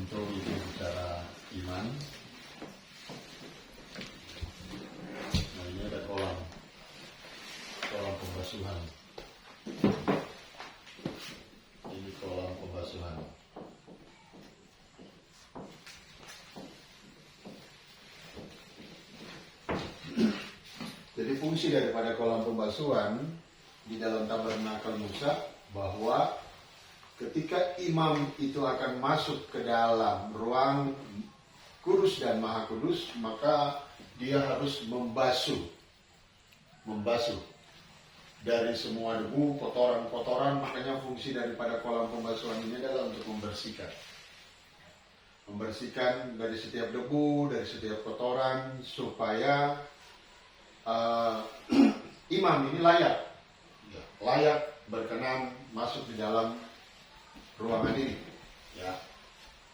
Untuk itu bicara iman. Nah, ini ada kolam pembasuhan. Ini kolam pembasuhan. Jadi fungsi daripada kolam pembasuhan di dalam tabernakel Musa bahwa ketika imam itu akan masuk ke dalam ruang kudus dan maha kudus, maka dia harus membasuh dari semua debu, kotoran-kotoran. Makanya fungsi daripada kolam pembasuhan ini adalah untuk membersihkan dari setiap debu, dari setiap kotoran, supaya imam ini layak berkenan masuk di dalam ruangan ini. Ya.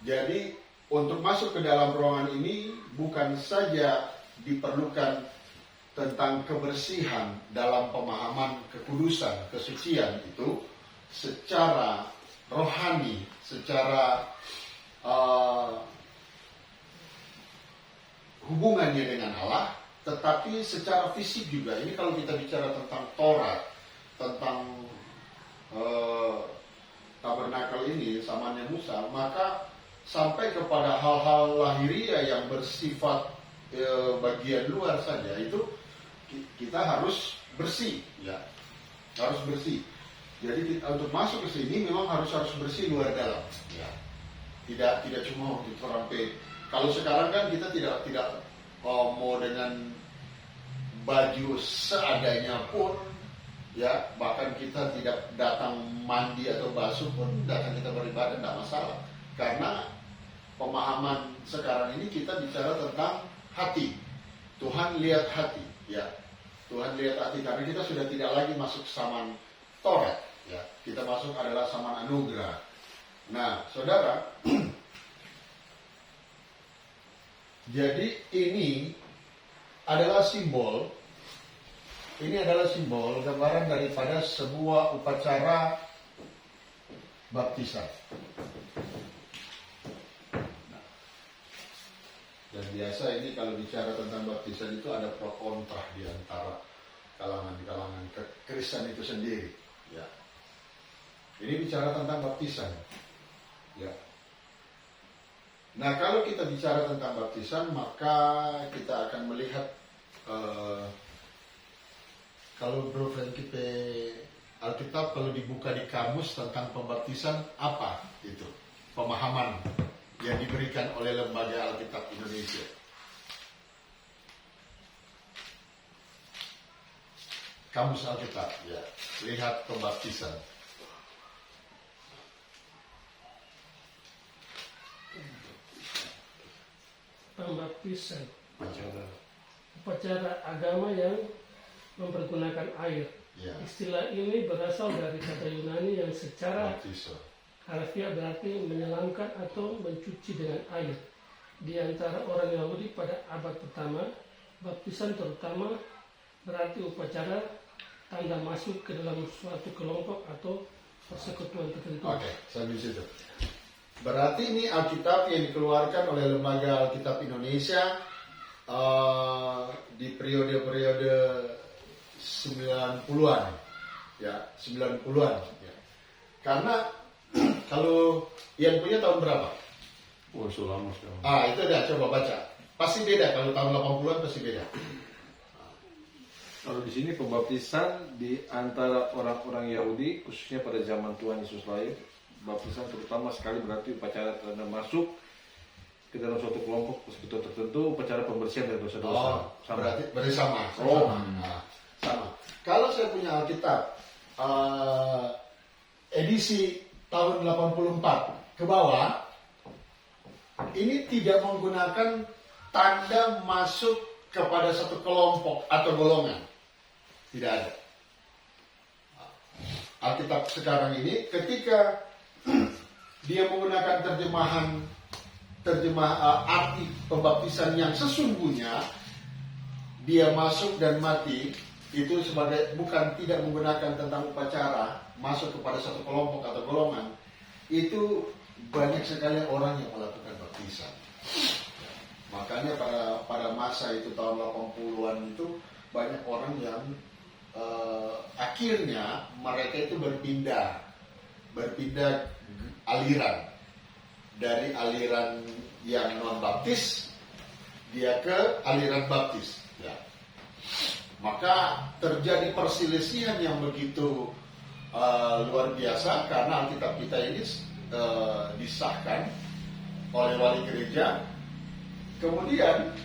Jadi untuk masuk ke dalam ruangan ini bukan saja diperlukan tentang kebersihan dalam pemahaman kekudusan, kesucian itu secara rohani, secara hubungannya dengan Allah, tetapi secara fisik juga. Ini kalau kita bicara tentang Taurat, tentang tabernakel ini, samannya Musa, maka sampai kepada hal-hal lahiriah yang bersifat bagian luar saja itu kita harus bersih, ya, harus bersih. Jadi untuk masuk ke sini memang harus bersih luar dalam, ya. Tidak cuma untuk sampai. Kalau sekarang kan kita tidak mau dengan baju seadanya pun, ya, bahkan kita tidak datang mandi atau basuh pun datang kita beribadah, tidak masalah. Karena pemahaman sekarang ini kita bicara tentang hati. Tuhan lihat hati, ya. Tuhan lihat hati, karena kita sudah tidak lagi masuk zaman Taurat, ya. Kita masuk adalah zaman anugerah. Nah, saudara, jadi ini adalah simbol. Ini adalah simbol gambaran daripada sebuah upacara baptisan. Dan biasa ini kalau bicara tentang baptisan itu ada pro kontra di antara kalangan Kristen itu sendiri. Ya. Ini bicara tentang baptisan. Ya. Nah, kalau kita bicara tentang baptisan, maka kita akan melihat kalau Bro Frankie Alkitab kalau dibuka di kamus tentang pembaptisan, apa itu pemahaman yang diberikan oleh Lembaga Alkitab Indonesia? Kamus Alkitab, ya. Lihat pembaptisan. Pembaptisan, upacara agama yang mempergunakan air. Ya. Istilah ini berasal dari kata Yunani yang secara Baptiso. harfiah berarti menyelamkan atau mencuci dengan air. Di antara orang Yahudi pada abad pertama, baptisan terutama berarti upacara tanda masuk ke dalam suatu kelompok atau persekutuan tertentu. Oke, sampai situ. Berarti ini Alkitab yang dikeluarkan oleh Lembaga Alkitab Indonesia di periode-periode 90-an. Ya, 90-an. Ya. Karena kalau yang punya tahun berapa? Oh, so lama sekarang. Itu dah, coba baca. Pasti beda, kalau tahun 80-an pasti beda. Kalau di sini pembaptisan di antara orang-orang Yahudi, khususnya pada zaman Tuhan Yesus lahir, baptisan terutama sekali berarti upacara tanda masuk ke dalam suatu kelompok persekutuan tertentu, upacara pembersihan dari dosa-dosa. Berarti sama. Sama. Kalau saya punya Alkitab edisi tahun 84 ke bawah, ini tidak menggunakan tanda masuk kepada satu kelompok atau golongan. Tidak ada. Alkitab sekarang ini ketika dia menggunakan arti pembaptisan yang sesungguhnya, dia masuk dan mati itu sebagai bukan tidak menggunakan tentang upacara masuk kepada satu kelompok atau golongan, itu banyak sekali orang yang melakukan baptisan. Makanya pada masa itu tahun 80-an itu banyak orang yang akhirnya mereka itu berpindah aliran, dari aliran yang non baptis dia ke aliran baptis. Ya. Maka terjadi perselisihan yang begitu luar biasa karena Alkitab kita ini disahkan oleh wali gereja. Kemudian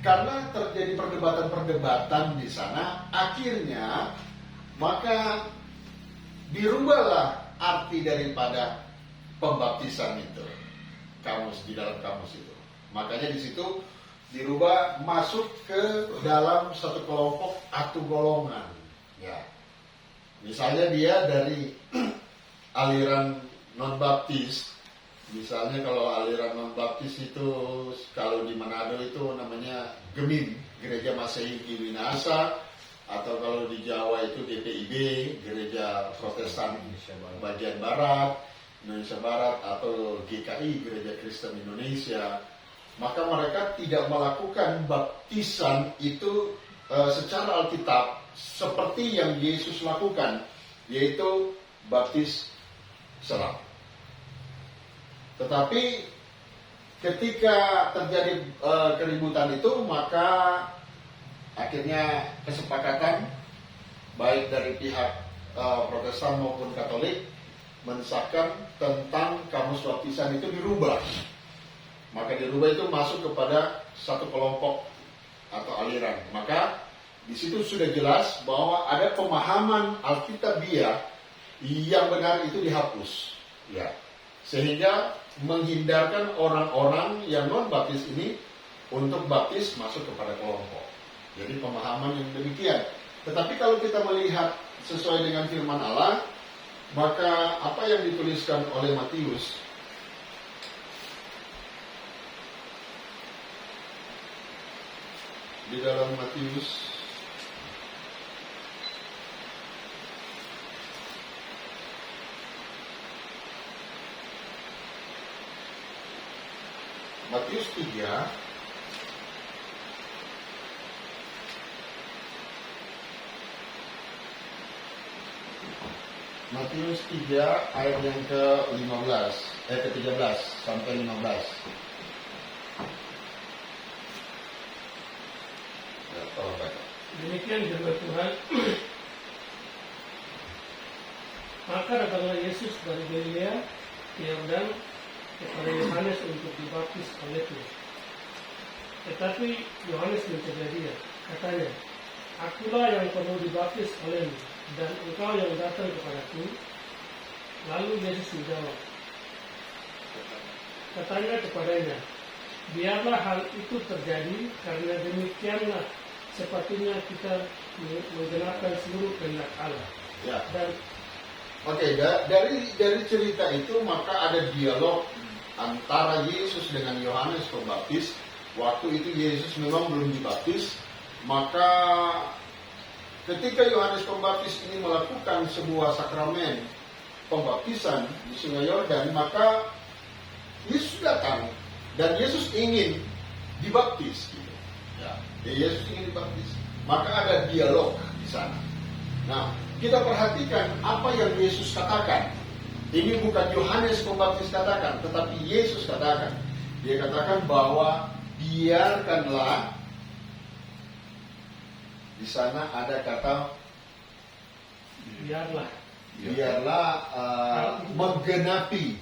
karena terjadi perdebatan-perdebatan di sana, akhirnya maka dirubahlah arti daripada pembaptisan itu, di dalam kamus itu. Makanya di situ dirubah masuk ke dalam satu kelompok atau golongan. Ya. Misalnya dia dari aliran non baptis. Misalnya kalau aliran non baptis itu kalau di Manado itu namanya GEMIN, Gereja Masehi Winasa, atau kalau di Jawa itu GPIB, Gereja Protestan Bagian Barat, Indonesia Barat, atau GKI, Gereja Kristen Indonesia. Maka mereka tidak melakukan baptisan itu secara Alkitab seperti yang Yesus lakukan, yaitu baptis selam. Tetapi ketika terjadi keributan itu, maka akhirnya kesepakatan baik dari pihak Protestan maupun Katolik mensahkan tentang kamus baptisan itu dirubah. Maka dirubah itu masuk kepada satu kelompok atau aliran. Maka di situ sudah jelas bahwa ada pemahaman Alkitabiah yang benar itu dihapus. Ya. Sehingga menghindarkan orang-orang yang non baptis ini untuk baptis masuk kepada kelompok. Jadi pemahaman yang demikian. Tetapi kalau kita melihat sesuai dengan firman Allah, maka apa yang dituliskan oleh Matius di dalam Matius Matius 3 Matius 3 ayat yang ke-15 ke-13 sampai 15. Ya, tolong baca. Demikian firman Tuhan. Maka datanglah Yesus dari Galilea ke Yordan kepada Yohanes untuk dibaptis olehnya. Tetapi Yohanes mencegah dia, katanya, "Akulah yang perlu dibaptis olehmu, dan engkau yang datang kepadaku." Lalu Yesus menjawab, katanya kepadanya, "Biarlah hal itu terjadi, karena demikianlah sepatutnya kita menggenapkan seluruh kehendak Allah." Ya. Dan dari cerita itu maka ada dialog antara Yesus dengan Yohanes Pembaptis. Waktu itu Yesus memang belum dibaptis, maka ketika Yohanes Pembaptis ini melakukan sebuah sakramen pembaptisan di Sungai Yordan, maka Yesus datang dan Yesus ingin dibaptis. Gitu. Ya, Yesus ingin dibaptis. Maka ada dialog di sana. Nah, kita perhatikan apa yang Yesus katakan. Ini bukan Yohanes Pembaptis katakan, tetapi Yesus katakan. Dia katakan bahwa biarkanlah, di sana ada kata biarlah menggenapi,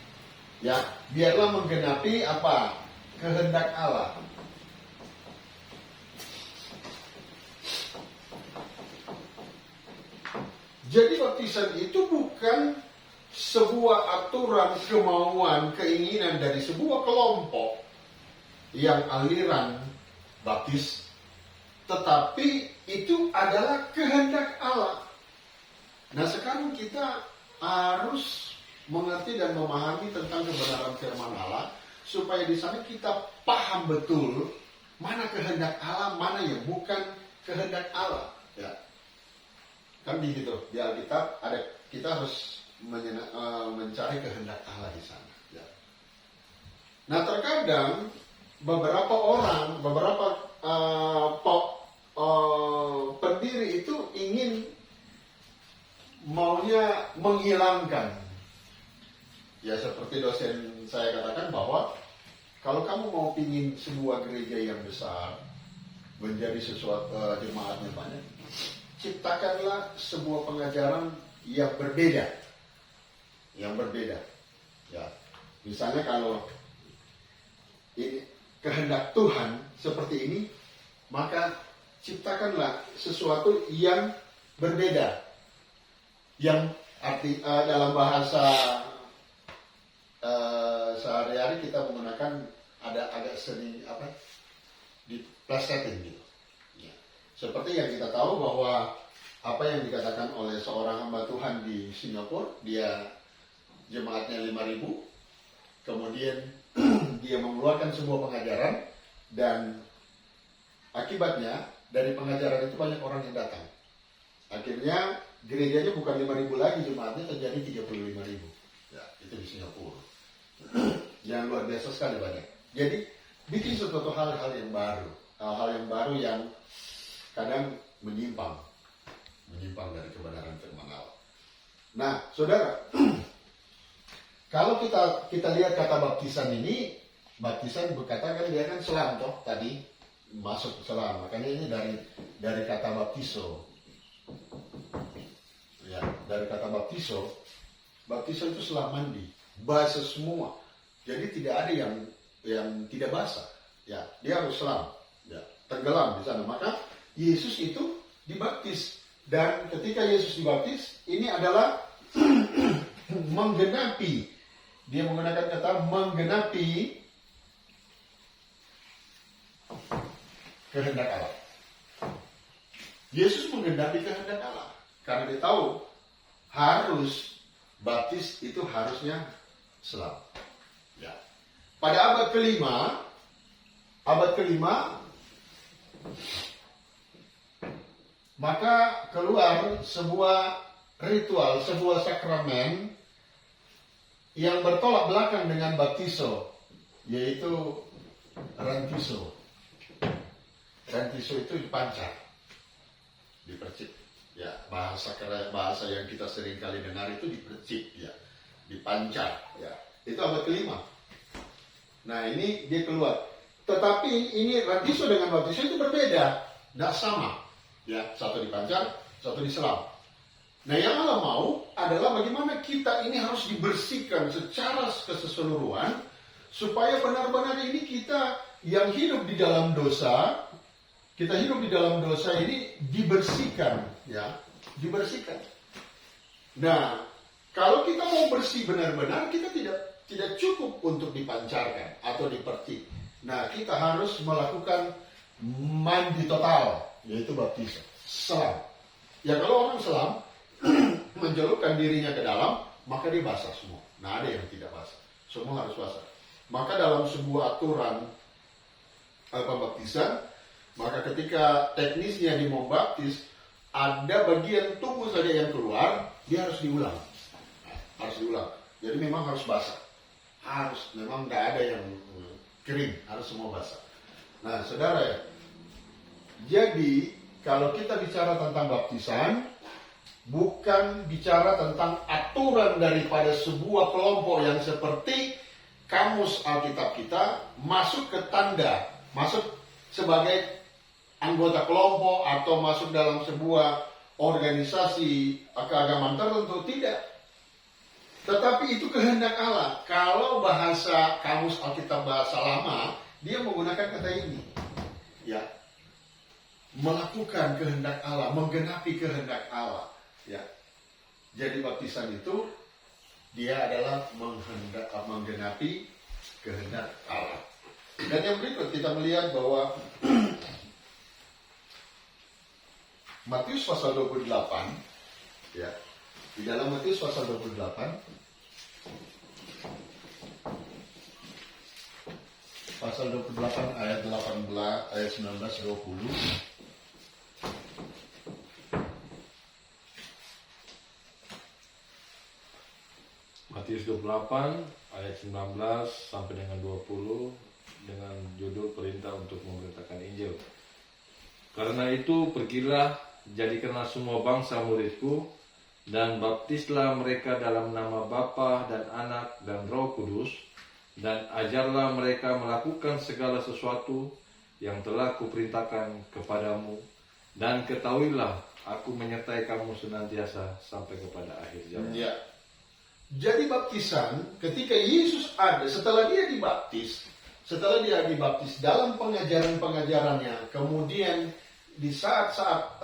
ya, biarlah menggenapi apa? Kehendak Allah. Jadi baptisan itu bukan sebuah aturan, kemauan, keinginan dari sebuah kelompok yang aliran baptis, tetapi itu adalah kehendak Allah. Nah, sekarang kita harus mengerti dan memahami tentang kebenaran firman Allah, supaya di sana kita paham betul mana kehendak Allah, mana yang bukan kehendak Allah. Ya. Kan di situ di Alkitab ada, kita harus mencari kehendak Allah di sana. Nah terkadang beberapa orang, beberapa pendiri itu ingin maunya menghilangkan. Ya seperti dosen saya katakan bahwa kalau kamu mau pingin sebuah gereja yang besar, menjadi sesuatu jemaatnya banyak, ciptakanlah sebuah pengajaran yang berbeda. Yang berbeda. Ya. Misalnya kalau ini kehendak Tuhan seperti ini, maka ciptakanlah sesuatu yang berbeda. Yang dalam bahasa sehari-hari kita menggunakan ada agak sering diplesetin gitu. Ya. Seperti yang kita tahu bahwa apa yang dikatakan oleh seorang hamba Tuhan di Singapura, dia jemaatnya 5.000, kemudian dia mengeluarkan sebuah pengajaran dan akibatnya dari pengajaran itu banyak orang yang datang. Akhirnya gerejanya bukan 5.000 lagi, jemaatnya terjadi 35.000. Ya, itu di Singapura. Yang luar biasa sekali banyak. Jadi bikin sesuatu hal-hal yang baru, hal-hal yang baru yang kadang menyimpang dari kebenaran firman Allah. Nah, saudara, kalau kita lihat kata baptisan ini, baptisan berkata kan dia kan selam toh tadi masuk selam, makanya ini dari kata baptiso. Ya, dari kata baptiso itu selam mandi, basah semua. Jadi tidak ada yang tidak basah. Ya, dia harus selam, ya, tenggelam di sana. Maka Yesus itu dibaptis, dan ketika Yesus dibaptis, ini adalah menggenapi. Dia menggunakan kata menggenapi kehendak Allah. Yesus menggenapi kehendak Allah karena dia tahu harus baptis itu harusnya selam. Ya. Pada abad kelima maka keluar sebuah ritual, sebuah sakramen yang bertolak belakang dengan baptiso, yaitu rantiso. Rantiso itu dipancar, dipercik. Ya, bahasa yang kita sering kali dengar itu dipercik, ya, dipancar. Ya, itu abad kelima. Nah ini dia keluar. Tetapi ini rantiso dengan baptiso itu berbeda, tidak sama. Ya, satu dipancar, satu diselam. Nah yang Allah mau adalah bagaimana kita ini harus dibersihkan secara keseluruhan supaya benar-benar ini kita yang hidup di dalam dosa, ini dibersihkan, ya, dibersihkan. Nah, kalau kita mau bersih benar-benar, kita tidak cukup untuk dipancarkan atau dipercik. Nah, kita harus melakukan mandi total, yaitu baptisan, selam. Ya kalau orang selam mencelupkan dirinya ke dalam, maka dia basah semua. Nah, ada yang tidak basah, semua harus basah. Maka dalam sebuah aturan pembaptisan, maka ketika teknisnya dia mau baptis, ada bagian tubuh saja yang keluar, dia harus diulang. Harus diulang. Jadi memang harus basah. Memang tidak ada yang kering, harus semua basah. Nah, saudara ya, jadi kalau kita bicara tentang baptisan, bukan bicara tentang aturan daripada sebuah kelompok yang seperti kamus Alkitab kita masuk ke tanda, masuk sebagai anggota kelompok atau masuk dalam sebuah organisasi keagamaan tertentu, tidak. Tetapi itu kehendak Allah. Kalau bahasa kamus Alkitab bahasa lama, dia menggunakan kata ini. Ya. Melakukan kehendak Allah, menggenapi kehendak Allah. Ya. Jadi baptisan itu dia adalah menggenapi kehendak Allah. Dan yang berikut kita melihat bahwa Matius pasal 28, ya, di dalam Matius pasal 28, pasal 28 ayat 18, ayat 19-20. Matius 28 ayat 19 sampai dengan 20 dengan judul perintah untuk memberitakan Injil. Karena itu pergilah, jadikanlah semua bangsa muridku, dan baptislah mereka dalam nama Bapa dan Anak dan Roh Kudus, dan ajarlah mereka melakukan segala sesuatu yang telah kuperintahkan kepadamu, dan ketahuilah aku menyertai kamu senantiasa sampai kepada akhir zaman. Ya. Jadi baptisan ketika Yesus ada, setelah dia dibaptis dalam pengajaran-pengajarannya, kemudian di saat-saat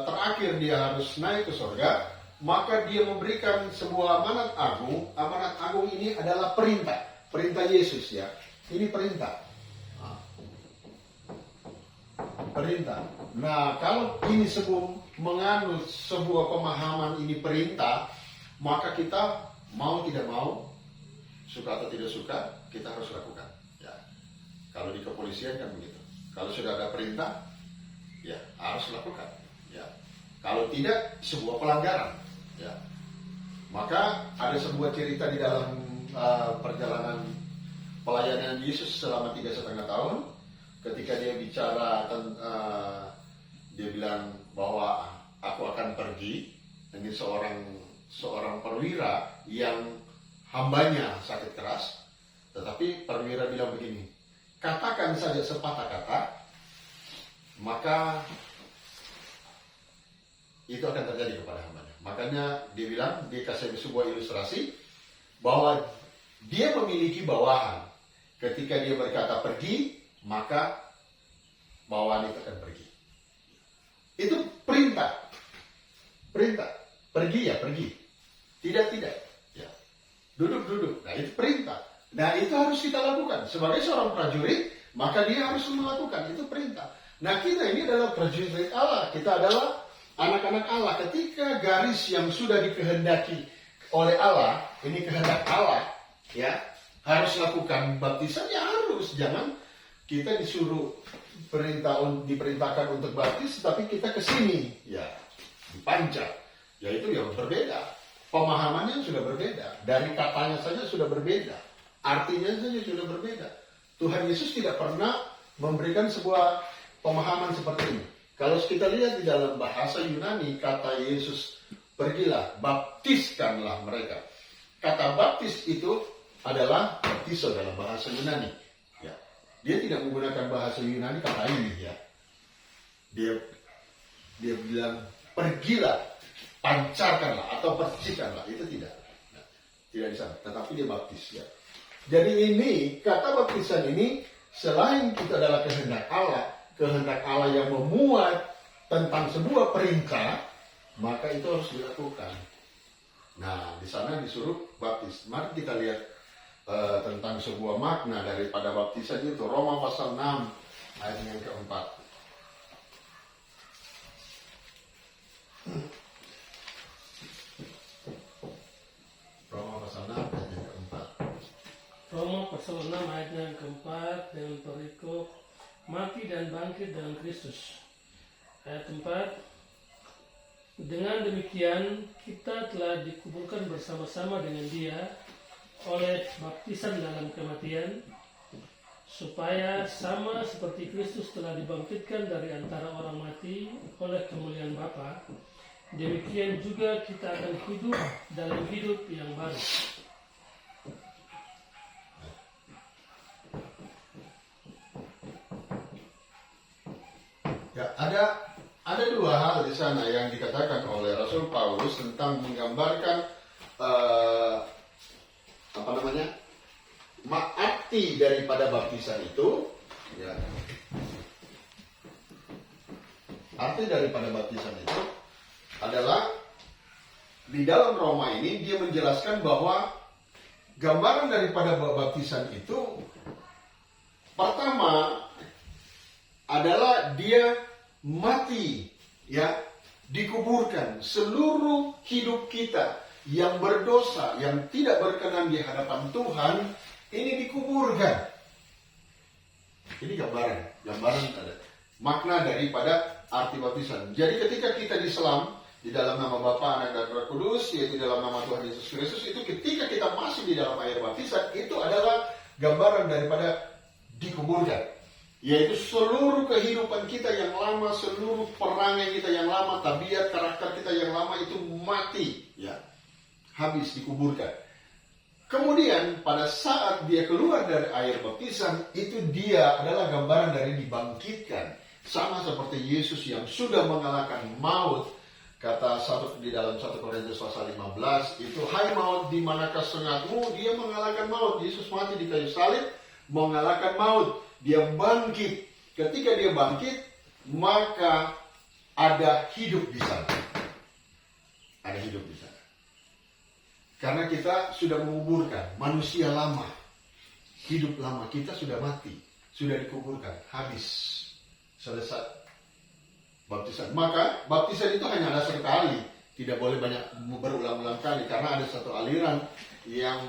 terakhir dia harus naik ke surga, maka dia memberikan sebuah amanat agung. Amanat agung ini adalah perintah Yesus, ya. Ini perintah. Perintah. Nah, kalau ini menganut sebuah pemahaman ini perintah, maka kita mau tidak mau, suka atau tidak suka, kita harus lakukan. Ya. Kalau di kepolisian kan begitu. Kalau sudah ada perintah, ya harus lakukan. Ya. Kalau tidak, sebuah pelanggaran. Ya. Maka ada sebuah cerita di dalam perjalanan pelayanan Yesus selama 3,5 tahun, ketika dia bicara, dia bilang bahwa aku akan pergi. Ini seorang perwira yang hambanya sakit keras, tetapi perwira bilang begini, katakan saja sepatah kata, maka itu akan terjadi kepada hambanya. Makanya dia bilang, dia kasih sebuah ilustrasi bahwa dia memiliki bawahan. Ketika dia berkata pergi, maka bawahan itu akan pergi. Itu perintah. Pergi ya pergi. Tidak. Ya. Duduk. Nah, itu perintah. Nah, itu harus kita lakukan. Sebagai seorang prajurit, maka dia harus melakukan. Itu perintah. Nah, kita ini adalah prajurit Allah. Kita adalah anak-anak Allah. Ketika garis yang sudah dikehendaki oleh Allah, ini kehendak Allah, ya, harus lakukan baptisan, ya harus. Jangan kita diperintahkan untuk baptis, tapi kita ke sini, ya, dipancar. Ya, itu yang berbeda. Pemahamannya sudah berbeda. Dari katanya saja sudah berbeda. Artinya saja sudah berbeda. Tuhan Yesus tidak pernah memberikan sebuah pemahaman seperti ini. Kalau kita lihat di dalam bahasa Yunani, kata Yesus, pergilah, baptiskanlah mereka. Kata baptis itu adalah baptiso dalam bahasa Yunani. Ya. Dia tidak menggunakan bahasa Yunani kata ini, ya. Dia bilang, pergilah, pancarkanlah atau percikanlah. Itu tidak. Nah, tidak di sana. Tetapi dia baptis, ya. Jadi ini, kata baptisan ini, selain itu adalah kehendak Allah yang memuat tentang sebuah perintah, maka itu harus dilakukan. Nah, di sana disuruh baptis. Mari kita lihat tentang sebuah makna daripada baptisan itu. Roma pasal 6 ayat yang keempat. Roma pasal 6 ayat yang keempat. Roma pasal 6 ayat yang keempat dengan perikop mati dan bangkit dalam Kristus. Ayat 4, dengan demikian kita telah dikuburkan bersama-sama dengan Dia oleh baptisan dalam kematian, supaya sama seperti Kristus telah dibangkitkan dari antara orang mati oleh kemuliaan Bapa, demikian juga kita akan hidup dalam hidup yang baru. Ya, ada dua hal di sana yang dikatakan oleh Rasul Paulus tentang menggambarkan arti daripada baptisan itu. Ya. Arti daripada baptisan itu adalah di dalam Roma ini dia menjelaskan bahwa gambaran daripada baptisan itu pertama adalah dia mati, ya, dikuburkan. Seluruh hidup kita yang berdosa, yang tidak berkenan di hadapan Tuhan, ini dikuburkan. Ini gambaran ada makna daripada arti baptisan. Jadi ketika kita diselam, di dalam nama Bapa, Anak, dan Roh Kudus, yaitu dalam nama Tuhan Yesus Kristus, itu ketika kita masuk di dalam air baptisan, itu adalah gambaran daripada dikuburkan. Yaitu seluruh kehidupan kita yang lama, seluruh perangai kita yang lama, tabiat, karakter kita yang lama itu mati, ya, habis dikuburkan. Kemudian pada saat dia keluar dari air baptisan, itu dia adalah gambaran dari dibangkitkan. Sama seperti Yesus yang sudah mengalahkan maut. Kata di dalam 1 Korintus pasal 15 itu, hai maut, di manakah sengatmu? Dia mengalahkan maut. Yesus mati di kayu salib, mengalahkan maut. Dia bangkit. Ketika dia bangkit, maka ada hidup di sana. Ada hidup di sana. Karena kita sudah menguburkan manusia lama. Hidup lama kita sudah mati, sudah dikuburkan, habis. Selesai baptisan. Maka baptisan itu hanya ada sekali, tidak boleh banyak berulang-ulang kali, karena ada satu aliran yang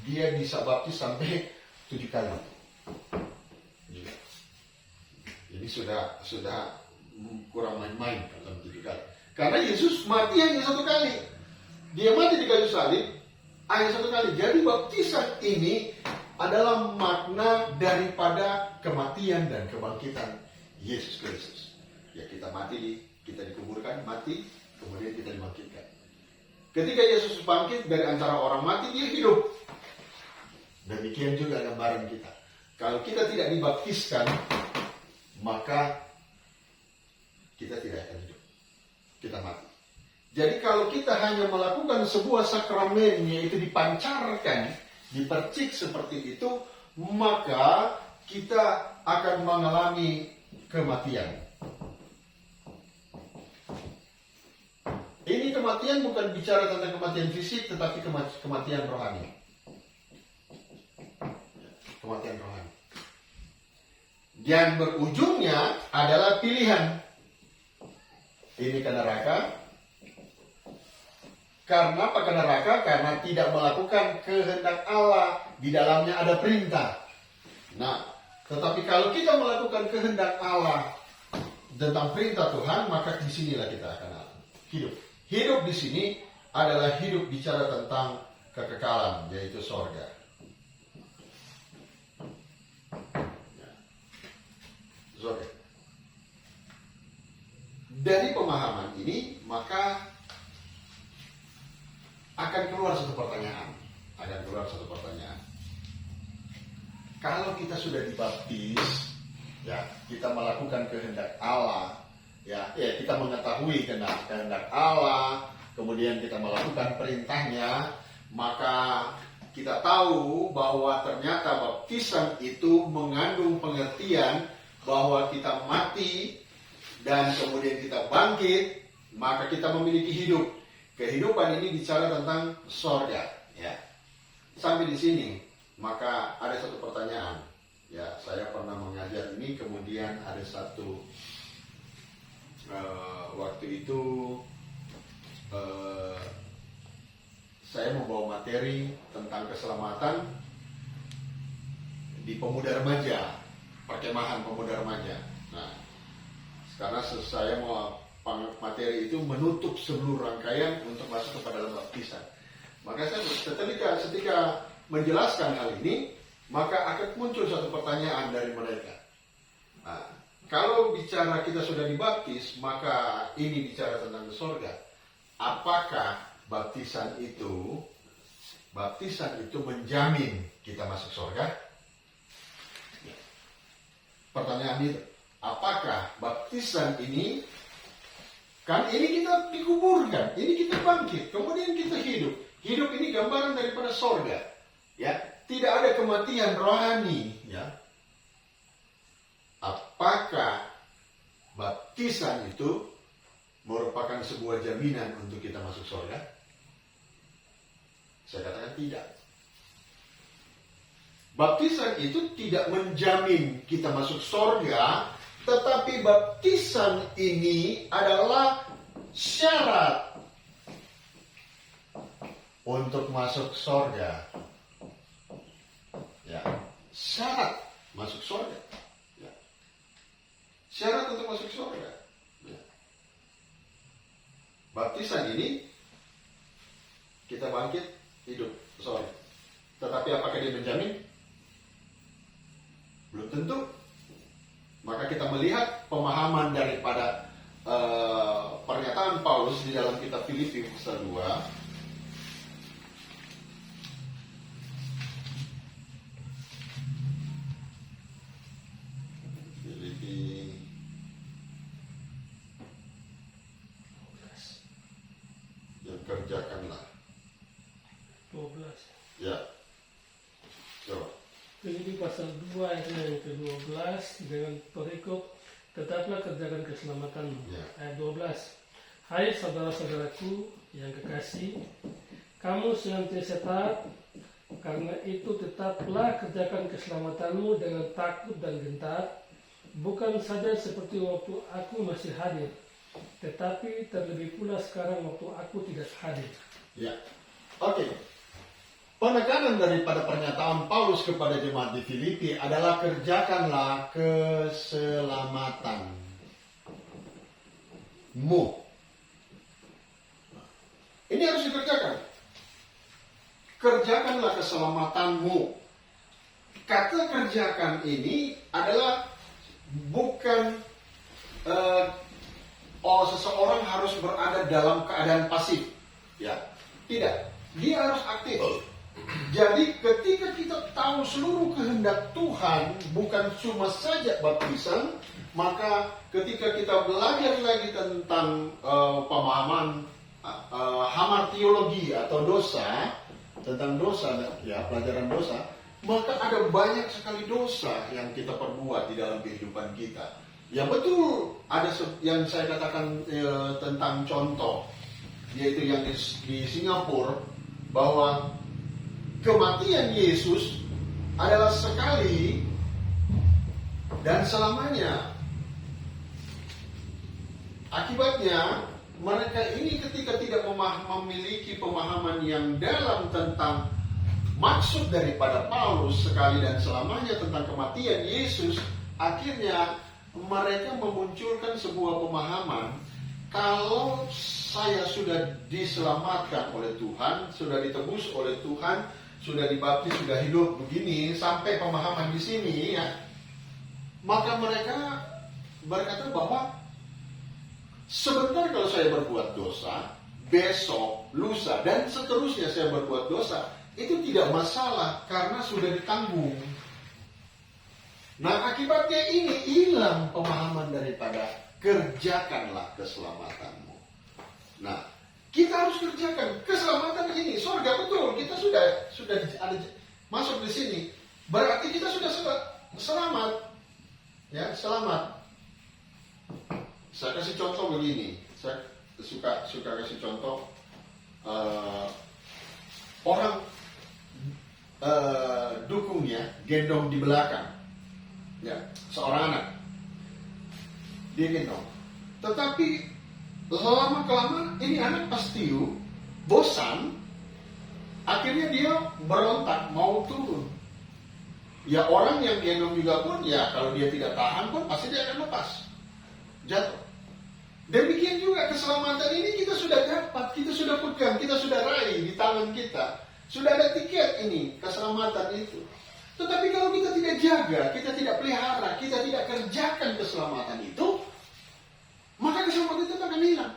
dia bisa baptis sampai 7 kali. Ini sudah kurang main-main kalau 7 kali. Karena Yesus mati hanya 1 kali. Dia mati di kayu salib hanya 1 kali. Jadi baptisan ini adalah makna daripada kematian dan kebangkitan Yesus Kristus. Ya, kita mati, kita dikuburkan, mati, kemudian kita dibangkitkan. Ketika Yesus bangkit dari antara orang mati, dia hidup. Demikian juga gambaran kita. Kalau kita tidak dibaptiskan, maka kita tidak akan hidup. Kita mati. Jadi kalau kita hanya melakukan sebuah sakramen, yaitu dipancarkan, dipercik seperti itu, maka kita akan mengalami kematian. Ini kematian bukan bicara tentang kematian fisik, tetapi kematian rohani. Kematian rohani. Yang berujungnya adalah pilihan. Ini ke neraka. Karena apa ke neraka? Karena tidak melakukan kehendak Allah. Di dalamnya ada perintah. Nah, tetapi kalau kita melakukan kehendak Allah tentang perintah Tuhan, maka disinilah kita akan hidup. Hidup di sini adalah hidup bicara tentang kekekalan, yaitu sorga. Sorga. Dari pemahaman ini, maka akan keluar satu pertanyaan. Kalau kita sudah dibaptis, ya, kita melakukan kehendak Allah, ya kita mengetahui kehendak Allah, kemudian kita melakukan perintahnya, maka kita tahu bahwa ternyata baptisan itu mengandung pengertian bahwa kita mati dan kemudian kita bangkit, maka kita memiliki hidup. Kehidupan ini bicara tentang sorga, ya. Sampai di sini, maka ada satu pertanyaan. Ya, saya pernah mengajar ini, kemudian ada satu waktu itu saya membawa materi tentang keselamatan di pemuda remaja, perkemahan pemuda remaja. Nah, karena saya mau materi itu menutup seluruh rangkaian untuk masuk kepada dalam baptisan. Maka saya ketika menjelaskan hal ini, maka akan muncul satu pertanyaan dari mereka. Nah, kalau bicara kita sudah dibaptis, maka ini bicara tentang surga. Apakah baptisan itu menjamin kita masuk surga? Pertanyaan itu, apakah baptisan ini, kan ini kita dikuburkan, ini kita bangkit, kemudian kita hidup. Hidup ini gambaran daripada surga. Ya, tidak ada kematian rohani, ya. Apakah baptisan itu merupakan sebuah jaminan untuk kita masuk surga? Saya katakan tidak. Baptisan itu tidak menjamin kita masuk surga, tetapi baptisan ini adalah syarat untuk masuk surga. Ya, syarat masuk surga. Ya. Syarat untuk masuk surga. Ya. baptisan ini kita bangkit hidup. Sorry. Tetapi apakah dia menjamin? Belum tentu. Maka kita melihat pemahaman daripada pernyataan Paulus di dalam kitab Filipi pasal 2. Filipi yang kerjakanlah. 12. Ya. Coba. Filipi pasal 2 ayat yang ke-12 dengan perikop tetaplah kerjakan keselamatanmu. Ya. Ayat 12. Hai saudara-saudaraku yang kekasih, kamu senantiasa taat, karena itu tetaplah kerjakan keselamatanmu dengan takut dan gentar, bukan saja seperti waktu aku masih hadir, tetapi terlebih pula sekarang waktu aku tidak hadir. Ya. Oke. Penekanan daripada pernyataan Paulus kepada jemaat di Filipi adalah kerjakanlah keselamatanmu. Ini harus dikerjakan. Kerjakanlah keselamatanmu. Kata kerjakan ini adalah bukan seseorang harus berada dalam keadaan pasif. Ya, tidak. Dia harus aktif. Jadi ketika kita tahu seluruh kehendak Tuhan, bukan cuma saja baptisan, maka ketika kita belajar lagi tentang pemahaman hamartiologi atau dosa, tentang dosa, ya pelajaran dosa, maka ada banyak sekali dosa yang kita perbuat di dalam kehidupan kita. Ya betul, ada yang saya katakan tentang contoh, yaitu yang di Singapura, bahwa kematian Yesus adalah sekali dan selamanya. Akibatnya, mereka ini ketika tidak memiliki pemahaman yang dalam tentang maksud daripada Paulus sekali dan selamanya tentang kematian Yesus, akhirnya mereka memunculkan sebuah pemahaman, kalau saya sudah diselamatkan oleh Tuhan, sudah ditebus oleh Tuhan, sudah dibaptis, sudah hidup begini, sampai pemahaman di sini ya, maka mereka berkata bahwa sebentar kalau saya berbuat dosa, besok, lusa, dan seterusnya saya berbuat dosa, itu tidak masalah karena sudah ditanggung. Nah akibatnya ini hilang pemahaman daripada kerjakanlah keselamatanmu. Nah kita harus kerjakan keselamatan ini. Surga betul, kita sudah ada masuk di sini. Berarti kita sudah selamat. Ya, selamat. Saya kasih contoh begini. Saya suka kasih contoh orang dukungnya gendong di belakang. Ya, seorang anak. Dia gendong. Tetapi lama-kelamaan ini anak pasti bosan, akhirnya dia berontak mau turun. Ya orang yang gendong juga pun ya kalau dia tidak tahan pun pasti dia akan lepas, jatuh. Demikian juga keselamatan ini kita sudah dapat, kita sudah pegang, kita sudah raih di tangan kita. Sudah ada tiket ini, keselamatan itu. Tetapi kalau kita tidak jaga, kita tidak pelihara, kita tidak kerjakan keselamatan itu, maka keselamatan itu akan hilang.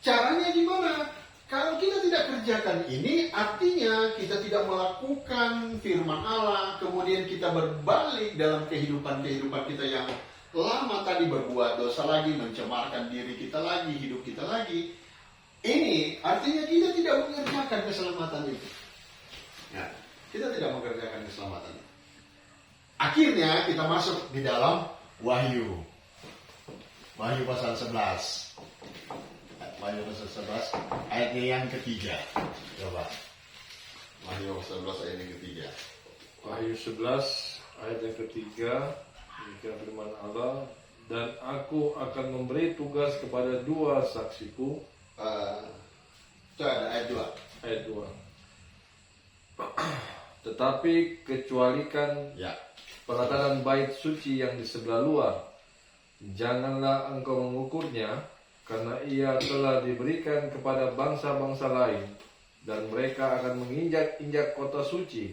Caranya gimana? Kalau kita tidak kerjakan ini, artinya kita tidak melakukan firman Allah, kemudian kita berbalik dalam kehidupan kita yang lama tadi, berbuat dosa lagi, mencemarkan diri kita lagi, hidup kita lagi. Ini artinya kita tidak mengerjakan keselamatan itu. Nah, kita tidak mengerjakan keselamatan itu. Akhirnya kita masuk di dalam Wahyu. Wahyu pasal 11. Wahyu pasal 11 ayatnya yang ketiga. Coba. Wahyu pasal 11 ayat yang ketiga. Wahyu 11 ayat yang ketiga, demikian firman Allah, dan aku akan memberi tugas kepada dua saksiku. Coba ada ayat 2. Ayat 2. Tetapi kecualikan Ya. pelataran bait suci yang di sebelah luar, janganlah engkau mengukurnya, karena ia telah diberikan kepada bangsa-bangsa lain, dan mereka akan menginjak-injak kota suci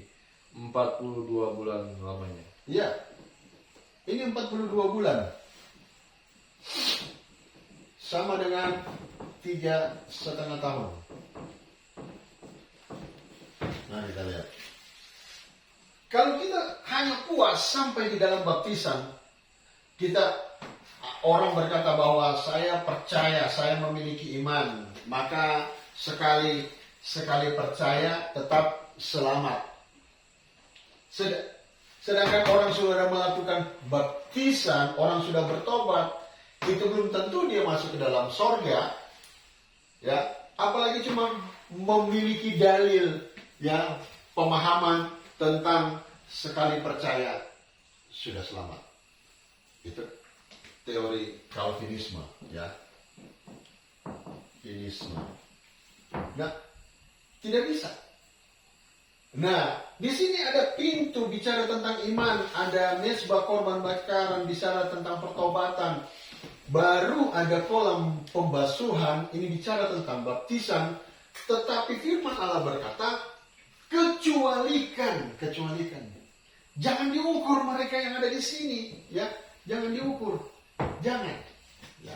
42 bulan lamanya. Ya, ini 42 bulan. Sama dengan 3,5 tahun. Nah, kita lihat. Kalau kita hanya puas sampai di dalam baptisan, orang berkata bahwa saya percaya, saya memiliki iman, maka sekali percaya tetap selamat. Sedangkan orang sudah melakukan baptisan, orang sudah bertobat, itu belum tentu dia masuk ke dalam sorga, ya. Apalagi cuma memiliki dalil, ya, pemahaman tentang sekali percaya sudah selamat. Itu teori Calvinisme, ya. Calvinisme. Nah, tidak bisa. Nah, di sini ada pintu bicara tentang iman, ada mezbah korban bakaran, bicara tentang pertobatan. Baru ada kolam pembasuhan, ini bicara tentang baptisan. Tetapi firman Allah berkata, kecualikan. Jangan diukur mereka yang ada di sini, ya. Jangan diukur. Jangan. Ya.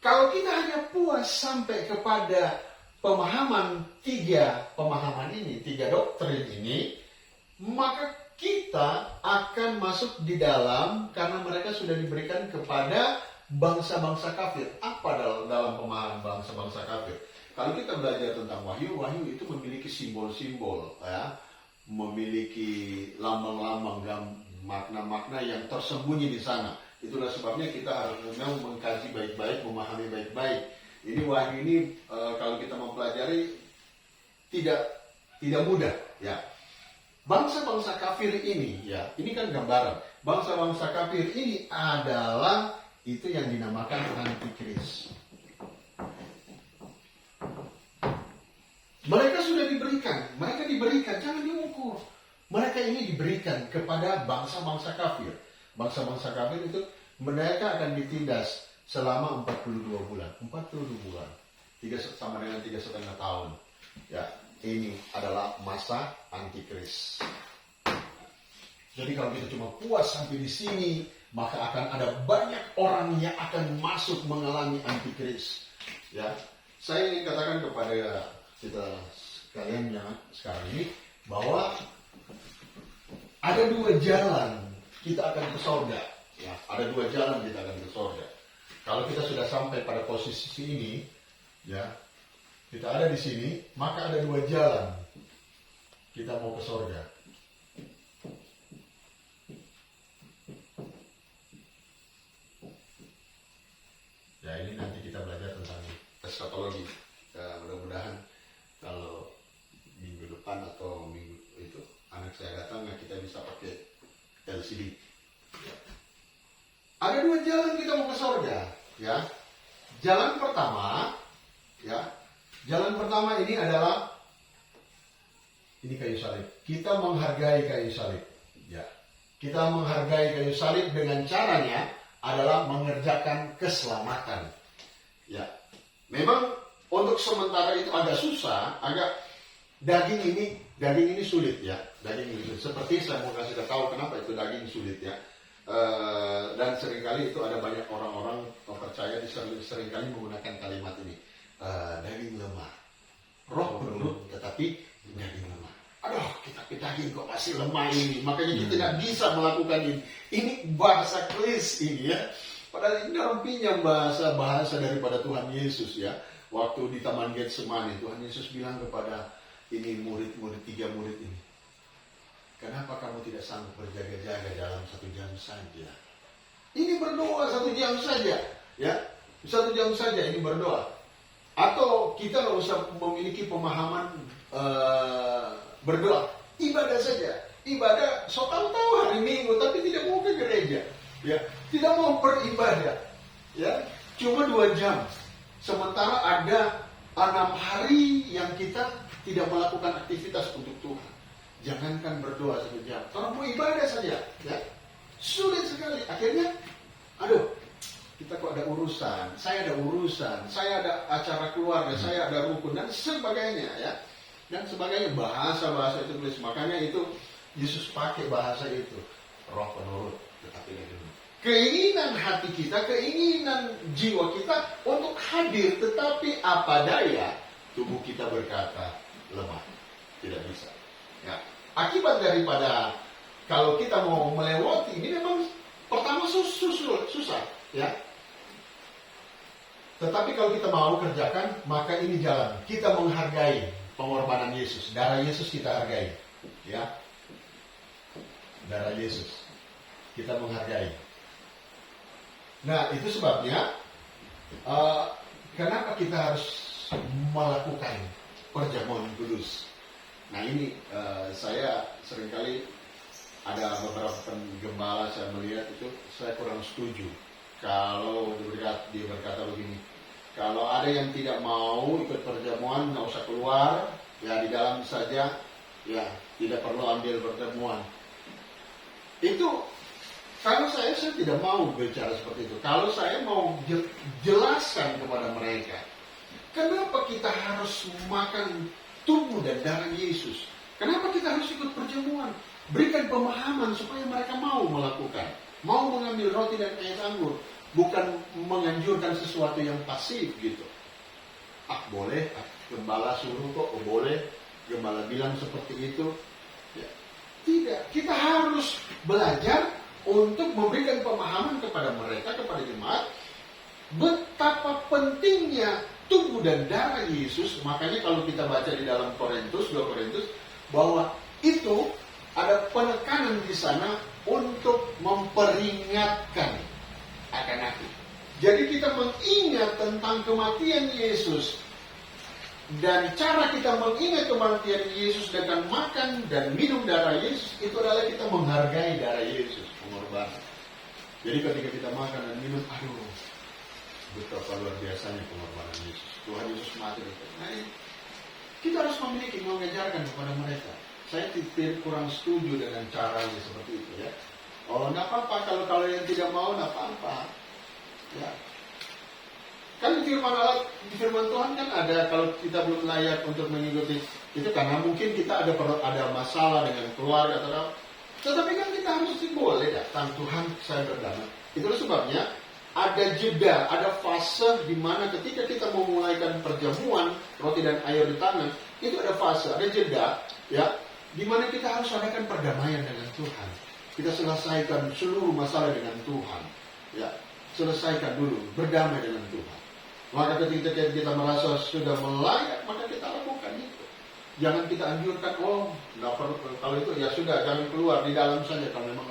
Kalau kita hanya puas sampai kepada tiga doktrin ini, maka kita akan masuk di dalam, karena mereka sudah diberikan kepada bangsa-bangsa kafir. Apa dalam pemahaman bangsa-bangsa kafir? Kalau kita belajar tentang wahyu itu memiliki simbol-simbol, ya, memiliki lambang-lambang dan makna-makna yang tersembunyi di sana. Itulah sebabnya kita harus memang mengkaji baik-baik, memahami baik-baik. Ini wahyu ini kalau kita mempelajari tidak mudah, ya. Bangsa-bangsa kafir ini, ya, ini kan gambaran. Bangsa-bangsa kafir ini adalah itu yang dinamakan antikris. Mereka sudah diberikan, jangan diukur. Mereka ini diberikan kepada bangsa-bangsa kafir. Bangsa-bangsa kafir itu mereka akan ditindas selama 42 bulan. 42 bulan. Sama dengan 3,5 tahun. Ya, ini adalah masa antikris. Jadi kalau kita cuma puas sampai di sini, maka akan ada banyak orang yang akan masuk mengalami antikris. Ya, saya ingin katakan kepada kita sekalian yang sekarang ini bahwa ada dua jalan kita akan ke surga. Ya, ada dua jalan kita akan ke surga. Kalau kita sudah sampai pada posisi ini, ya, kita ada di sini, maka ada dua jalan kita mau ke surga. Ya, ini nanti kita belajar tentang eskatologi. Ya, mudah-mudahan kalau minggu depan atau minggu itu anak saya datang, kita bisa pakai LCD. Ya. Ada dua jalan kita mau ke surga, ya. Jalan pertama, ya. Jalan pertama ini adalah ini kayu salib. Kita menghargai kayu salib, ya. Kita menghargai kayu salib dengan caranya adalah mengerjakan keselamatan. Ya. Memang untuk sementara itu agak susah, daging ini sulit, ya. Daging ini sulit. Seperti saya mau kasih tahu kenapa itu daging sulit, ya. Dan seringkali itu ada banyak orang-orang percaya seringkali menggunakan kalimat ini, daging lemah, roh berlut tetapi daging lemah. Aduh, kita daging kok masih lemah ini, makanya kita tidak bisa melakukan ini. Ini bahasa klis ini, ya. Padahal ini dalam pinjam bahasa daripada Tuhan Yesus, ya. Waktu di Taman Getsemani, Tuhan Yesus bilang kepada ini tiga murid ini, kenapa kamu tidak sanggup berjaga-jaga dalam 1 jam saja? Ini berdoa 1 jam saja, ya. 1 jam saja ini berdoa. Atau kita nggak usah memiliki pemahaman berdoa, ibadah saja. Ibadah, so tahu hari Minggu, tapi tidak mau ke gereja, ya. Tidak mau beribadah, ya. Cuma 2 jam. Sementara ada 6 hari yang kita tidak melakukan aktivitas untuk Tuhan. Jangankan berdoa 1 jam, kalau mau ibadah saja, ya, sulit sekali. Akhirnya, kita kok ada urusan, saya ada acara keluarga, saya ada rukun dan sebagainya ya. Dan sebagainya, bahasa-bahasa itu tulis. Makanya itu Yesus pakai bahasa itu. Roh penurut, tetapi keinginan hati kita, keinginan jiwa kita untuk hadir, tetapi apa daya tubuh kita berkata lemah, tidak bisa. Ya. Akibat daripada kalau kita mau melewati ini memang pertama susah, ya. Tetapi kalau kita mau kerjakan, maka ini jalan. Kita menghargai pengorbanan Yesus, darah Yesus kita hargai, ya. Darah Yesus kita menghargai. Nah, itu sebabnya kenapa kita harus melakukan perjamuan kudus. Nah, ini saya seringkali ada beberapa penggembala saya melihat itu saya kurang setuju. Kalau dia berkata begini, kalau ada yang tidak mau ikut perjamuan, nggak usah keluar, ya di dalam saja, ya tidak perlu ambil perjamuan. Itu kalau saya tidak mau bicara seperti itu. Kalau saya mau jelaskan kepada mereka, kenapa kita harus makan tubuh dan darah Yesus? Kenapa kita harus ikut perjamuan? Berikan pemahaman supaya mereka mau melakukan, mau mengambil roti dan air anggur, bukan menganjurkan sesuatu yang pasif gitu. Boleh, gembala suruh kok, boleh, gembala bilang seperti itu. Ya. Tidak, kita harus belajar untuk memberikan pemahaman kepada mereka, kepada jemaat, betapa pentingnya tubuh dan darah Yesus. Makanya kalau kita baca di dalam Korintus, 2 Korintus, bahwa itu ada penekanan di sana untuk memperingatkan akan aku. Jadi kita mengingat tentang kematian Yesus. Dan cara kita mengingat kematian Yesus dengan makan dan minum darah Yesus, itu adalah kita menghargai darah Yesus, pengorbanan. Jadi ketika kita makan dan minum, betapa luar biasanya pengorbanan Yesus. Tuhan Yesus mati. Nah, kita harus mengajarkan kepada mereka. Saya tidak kurang setuju dengan caranya seperti itu ya. Nggak apa-apa, kalau kalian tidak mau, nggak apa-apa. Ya. Kan di firman Tuhan kan ada, kalau kita belum layak untuk mengikuti itu karena mungkin kita ada masalah dengan keluarga atau apa. Tetapi kan kita harus boleh datang, Tuhan saya berdamai. Itulah sebabnya ada jeda, ada fase di mana ketika kita memulaikan perjamuan roti dan air di tangan, itu ada fase, ada jeda, ya, di mana kita harus adakan perdamaian dengan Tuhan. Kita selesaikan seluruh masalah dengan Tuhan, ya, selesaikan dulu, berdamai dengan Tuhan. Maka ketika kita merasa sudah melayak, maka kita lakukan itu. Jangan kita anjurkan, nggak perlu, kalau itu ya sudah, jangan keluar, di dalam saja kalau memang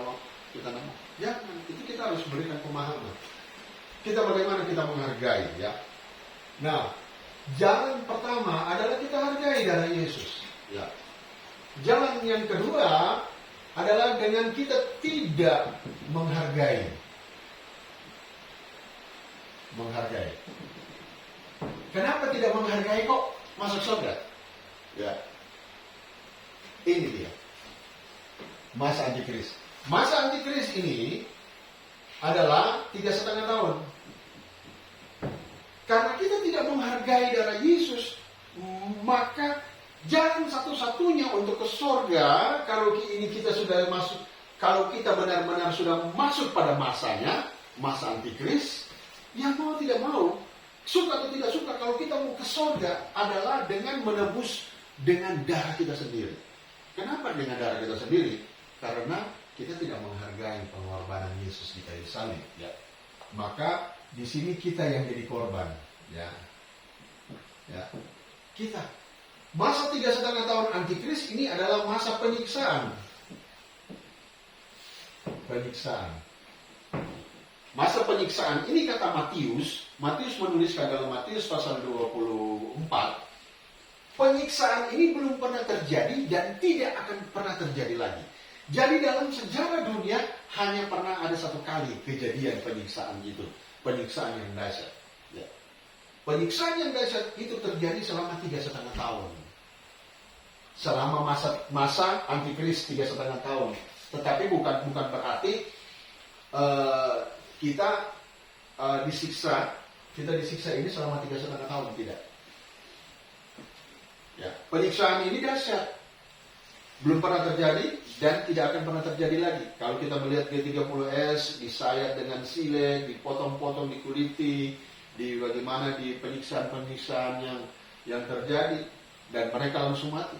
kita mau. Jangan, itu kita harus berikan pemahaman. Kita bagaimana kita menghargai, ya. Nah, jalan pertama adalah kita hargai darah Yesus, ya. Jalan yang kedua adalah dengan kita tidak menghargai. Kenapa tidak menghargai kok masuk surga? Ya. Ini dia. Masa antikris. Masa antikris ini adalah 3,5 tahun. Karena kita tidak menghargai darah Yesus, maka jalan satu-satunya untuk ke surga, kalau ini kita sudah masuk, kalau kita benar-benar sudah masuk pada masanya, masa antikris, yang mau tidak mau, suka atau tidak suka, kalau kita mau ke surga adalah dengan menebus dengan darah kita sendiri. Kenapa dengan darah kita sendiri? Karena kita tidak menghargai pengorbanan Yesus di kayu salib, ya. Maka di sini kita yang jadi korban, ya. Ya. Kita. Masa 3,5 tahun antikris ini adalah masa penyiksaan. Masa penyiksaan ini kata Matius menuliskan dalam Matius pasal 24, penyiksaan ini belum pernah terjadi dan tidak akan pernah terjadi lagi. Jadi dalam sejarah dunia hanya pernah ada satu kali kejadian penyiksaan itu, penyiksaan yang dahsyat. Ya. Penyiksaan yang dahsyat itu terjadi selama 3,5 tahun. Selama masa antikris 3,5 tahun. Tetapi bukan berarti kita disiksa, kita disiksa ini selama 3,5 tahun, tidak. Ya, penyiksaan ini dahsyat, belum pernah terjadi dan tidak akan pernah terjadi lagi. Kalau kita melihat G30S disayat dengan silet, dipotong-potong, dikuliti, di bagaimana di penyiksaan-penyiksaan yang terjadi, dan mereka langsung mati.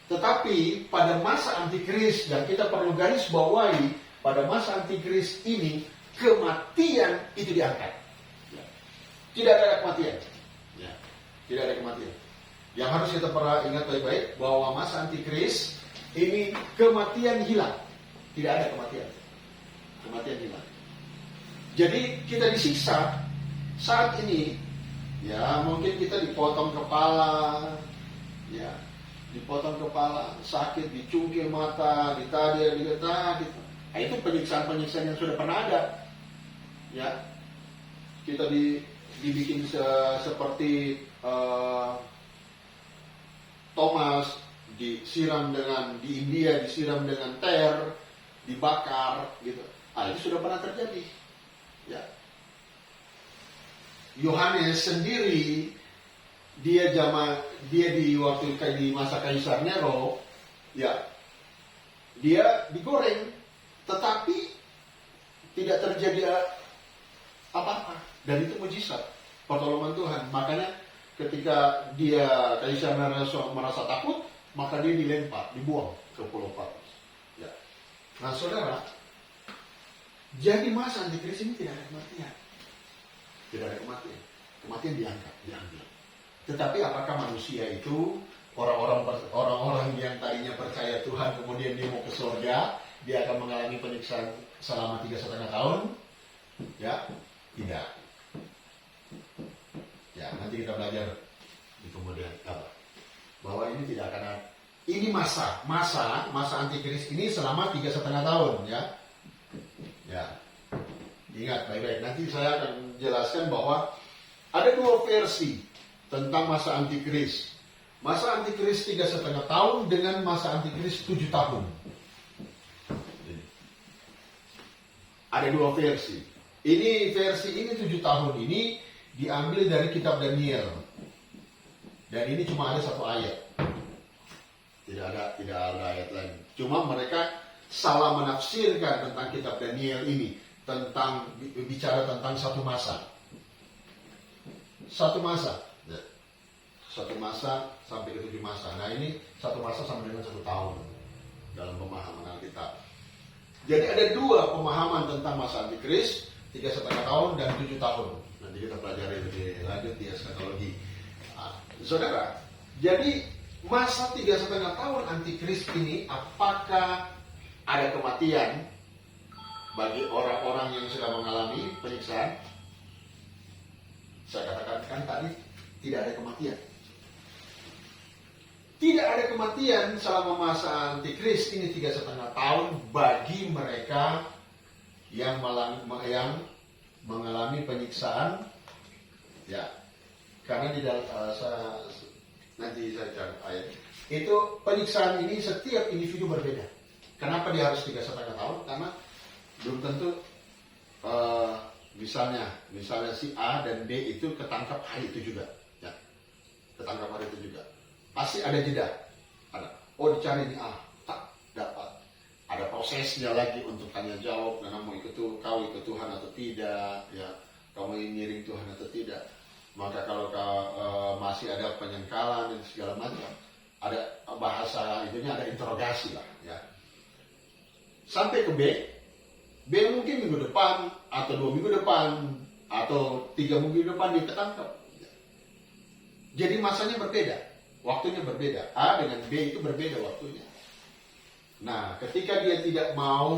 Tetapi pada masa antikris, dan kita perlu garis bawahi, pada masa antikris ini kematian itu diangkat. Ya. Tidak ada kematian. Ya. Tidak ada kematian. Yang harus kita pernah ingat baik-baik bahwa masa antikris ini kematian hilang. Tidak ada kematian. Kematian hilang. Jadi kita disiksa saat ini, ya mungkin kita dipotong kepala, ya dipotong kepala, sakit, dicungkil mata, ditadir, digetah, gitu. Nah, itu penyiksaan-penyiksaan yang sudah pernah ada. Ya, kita dibikin seperti Thomas disiram dengan di India disiram dengan ter, dibakar, gitu. Ah, itu sudah pernah terjadi. Ya. Yohanes sendiri dia di waktu di masa Kaisar Nero, ya dia digoreng, tetapi tidak terjadi apa-apa, dan itu mujizat pertolongan Tuhan. Makanya ketika dia Kaisar Nero merasa takut, maka dia dilempar, dibuang ke Pulau Patmos. Ya. Nah, saudara, jadi masa antikris ini tidak ada kematian, tidak ada kematian, kematian diambil. Tetapi apakah manusia itu orang-orang yang tadinya percaya Tuhan kemudian dia mau ke surga, dia akan mengalami penyiksaan selama 3,5 tahun? Ya, tidak. Ya, nanti kita belajar di kemudian bahwa ini tidak akan ada. Ini masa antikris ini selama 3,5 tahun, ya. Ya. Ingat baik-baik. Nanti saya akan jelaskan bahwa ada 2 versi tentang masa antikris. Masa antikris 3,5 tahun dengan masa antikris 7 tahun. Ada 2 versi. Versi ini 7 tahun ini diambil dari kitab Daniel. Dan ini cuma ada 1 ayat. Tidak ada ayat lain. Cuma mereka salah menafsirkan tentang kitab Daniel ini, tentang bicara tentang satu masa. Satu masa sampai ke 7 masa. Nah, ini 1 masa sama dengan 1 tahun dalam pemahaman Alkitab. Jadi ada 2 pemahaman tentang masa antikris, 3,5 tahun dan 7 tahun. Nanti kita pelajari lebih lanjut di eskatologi. Nah, saudara, jadi masa 3,5 tahun antikris ini, apakah ada kematian bagi orang-orang yang sedang mengalami penyiksaan? Saya katakan kan tadi tidak ada kematian. Tidak ada kematian selama masa antikris ini 3,5 tahun bagi mereka yang mengalami penyiksaan, ya. Karena di dalam nanti saya cari ayat. Itu penyiksaan ini setiap individu berbeda. Kenapa dia harus 3,5 tahun? Karena belum tentu misalnya si A dan B itu ketangkap hari itu juga, ya. Ketangkap hari itu juga. Pasti ada jeda. Dicari nih A, tak dapat. Ada prosesnya lagi untuk tanya jawab, karena kau ikut Tuhan atau tidak, ya. Kamu ngiring Tuhan atau tidak. Maka kalau masih ada penyengkalan dan segala macam, ada bahasa itunya, ada interogasi lah, ya. Sampai ke B mungkin minggu depan atau 2 minggu depan atau 3 minggu depan dia ketangkap. Jadi masanya berbeda, waktunya berbeda. A dengan B itu berbeda waktunya. Nah, ketika dia tidak mau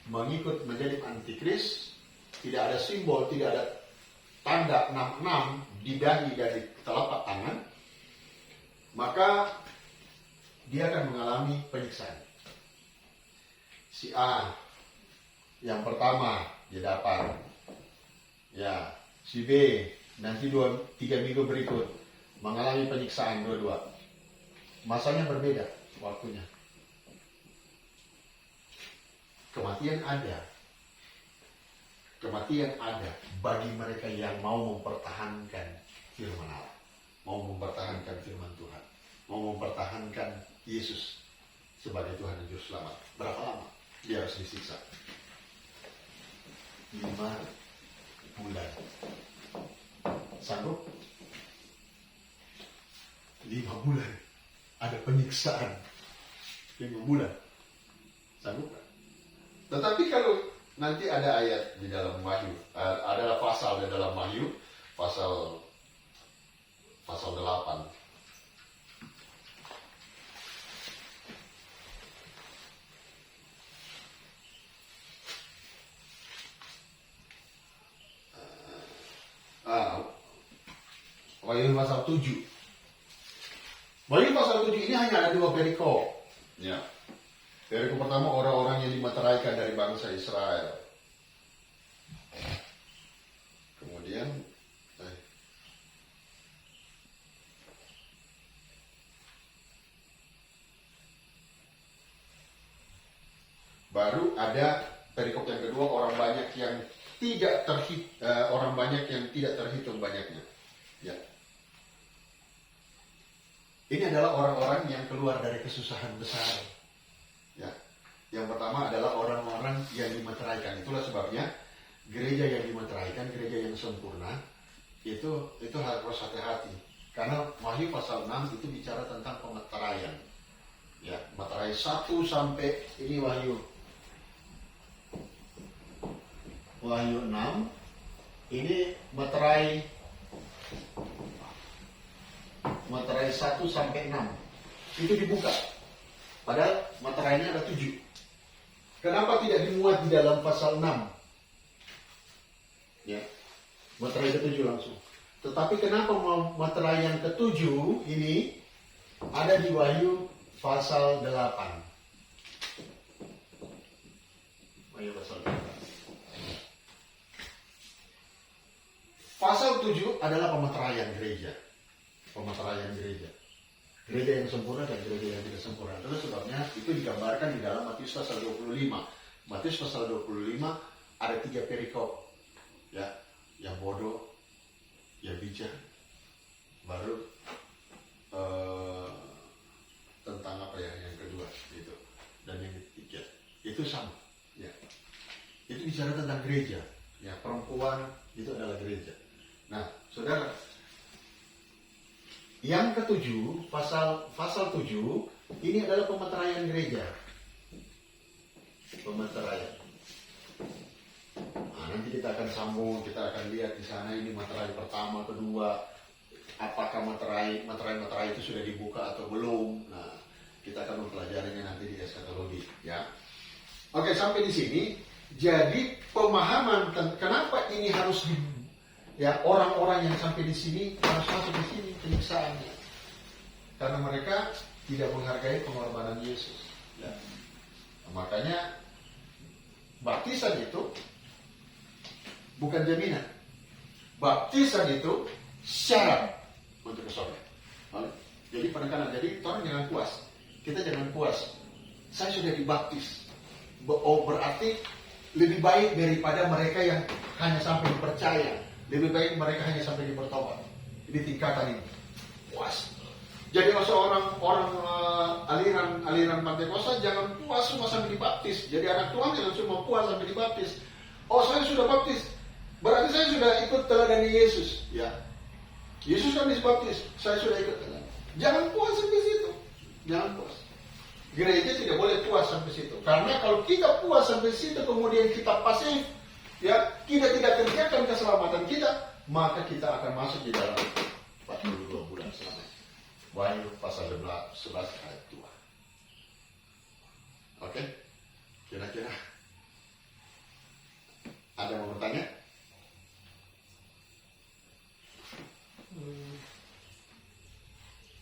mengikut menjadi antikris, tidak ada simbol, tidak ada tanda 66 di dahi dari telapak tangan, maka dia akan mengalami penyiksaan. Si A yang pertama dia dapat, ya. Si B nanti 2-3 minggu berikut mengalami penyiksaan dua-dua. Masanya berbeda waktunya. Kematian ada. Kematian ada bagi mereka yang mau mempertahankan firman Allah, mau mempertahankan firman Tuhan, mau mempertahankan Yesus sebagai Tuhan dan Juru Selamat. Berapa lama dia harus disiksa? 5 bulan. Sanggup? 5 bulan ada penyiksaan. 5 bulan. Sanggup gak? Tetapi kalau nanti ada ayat di dalam Wahyu, adalah pasal di dalam Wahyu, pasal 8. Wahyu pasal 7. Wahyu pasal 7 ini hanya ada 2 perikop. Ya. Perikop pertama, orang-orang yang dimeteraikan dari bangsa Israel. Kemudian baru ada perikop yang kedua, orang banyak yang tidak terhitung banyaknya. Ya. Ini adalah orang-orang yang keluar dari kesusahan besar. Ya. Yang pertama adalah orang-orang yang dimeteraikan. Itulah sebabnya gereja yang dimeteraikan, gereja yang sempurna, itu harus hati-hati. Karena Wahyu pasal 6 itu bicara tentang pemeteraian. Ya, meterai 1 sampai ini Wahyu 6 ini meterai 1 sampai 6 itu dibuka, padahal meterainya ada 7. Kenapa tidak dimuat di dalam pasal 6? Ya, meterai ke-7 langsung. Tetapi kenapa meterai yang ke-7 ini ada di Wahyu pasal 8? Wahyu pasal 8. Pasal 7 adalah pemeteraian gereja. Pemeteraian gereja. Gereja yang sempurna dan gereja yang tidak sempurna. Itulah sebabnya itu digambarkan di dalam Matius pasal 25. Matius pasal 25 ada 3 perikop. Ya, yang bodoh, yang bijak, baru tentang apa ya yang kedua itu, dan yang ketiga itu sama. Ya, itu bicara tentang gereja. Ya, perempuan itu adalah gereja. Nah, saudara, yang ke-7, pasal 7, ini adalah pemeteraian gereja. Pemeteraian. Nah, nanti kita akan sambung, kita akan lihat di sana ini meterai pertama, kedua, apakah meterai itu sudah dibuka atau belum. Nah, kita akan mempelajarinya nanti di eskatologi, ya. Oke, sampai di sini. Jadi pemahaman kenapa ini harus ya, orang-orang yang sampai di sini harus masuk di sini penyiksaannya, karena mereka tidak menghargai pengorbanan Yesus. Ya. Nah, makanya baptisan itu bukan jaminan. Baptisan itu syarat untuk ke surga. Jadi penekanan. Jadi orang jangan puas. Kita jangan puas. Saya sudah dibaptis. Berarti lebih baik daripada mereka yang hanya sampai dipercaya. Lebih baik mereka hanya sampai bertobat. Di tingkatan ini puas. Jadi seorang aliran Pentakosta jangan puas cuma sampai dibaptis. Jadi anak Tuhan jangan cuma puas sampai dibaptis. Oh, saya sudah baptis, berarti saya sudah ikut teladani Yesus. Ya, Yesus kan dibaptis, saya sudah ikut teladani. Jangan puas sampai situ. Jangan puas. Gereja tidak boleh puas sampai situ. Karena kalau kita puas sampai situ kemudian kita pasif, ya, kita tidak kerjakan keselamatan kita, maka kita akan masuk di dalam 42 bulan selamanya. Wahyu pasal 11 ayat 2. Oke? Kira-kira